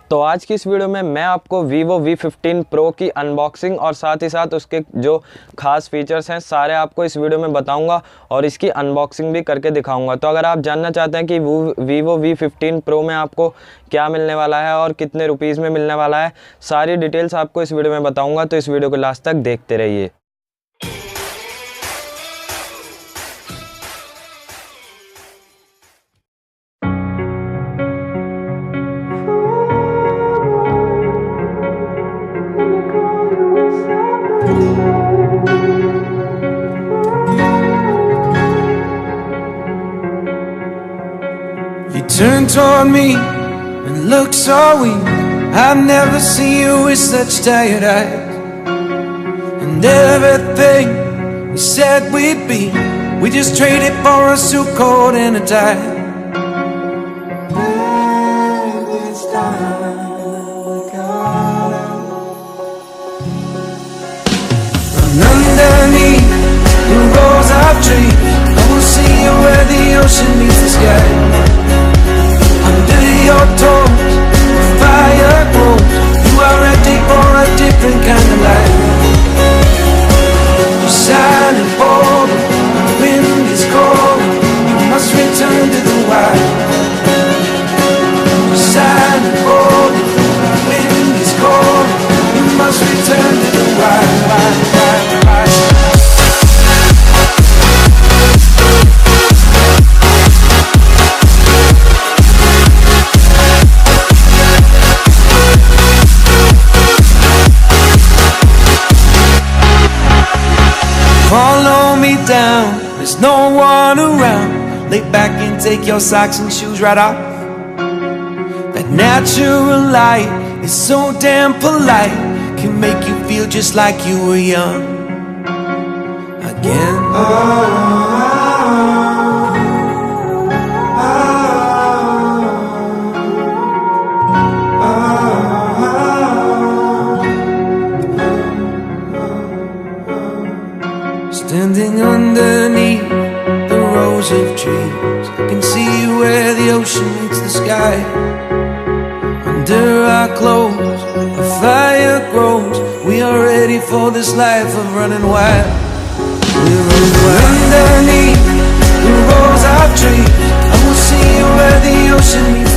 तो आज की इस वीडियो में मैं आपको Vivo v15 Pro की अनबॉक्सिंग और साथ ही साथ उसके जो खास फीचर्स हैं सारे आपको इस वीडियो में बताऊंगा और इसकी अनबॉक्सिंग भी करके दिखाऊंगा। तो अगर आप जानना चाहते हैं कि Vivo v15 Pro में आपको क्या मिलने वाला है और कितने रुपीज़ में मिलने वाला है, सारी डिटेल्स आपको इस वीडियो में बताऊँगा। तो इस वीडियो को लास्ट तक देखते रहिए। You turn toward me and look so weak. I've never seen you with such tired eyes. And everything we said we'd be, we just traded for a suit coat and a tie. This time we got out. And underneath the rows of trees, I will see you where the ocean meets the sky. Under your toes, the fire grows. You are ready for a different kind of life. You're silent, bold, the wind is cold. You must return to the wild. You're silent, bold, the wind is cold. You must return to the wild. Follow me down, there's no one around. Lay back and take your socks and shoes right off. That natural light is so damn polite, can make you feel just like you were young again. Standing underneath the rows of trees, I can see where the ocean meets the sky. Under our clothes, a fire grows. We are ready for this life of running wild. We're running wild. Underneath the rows of trees, I will see you where the ocean meets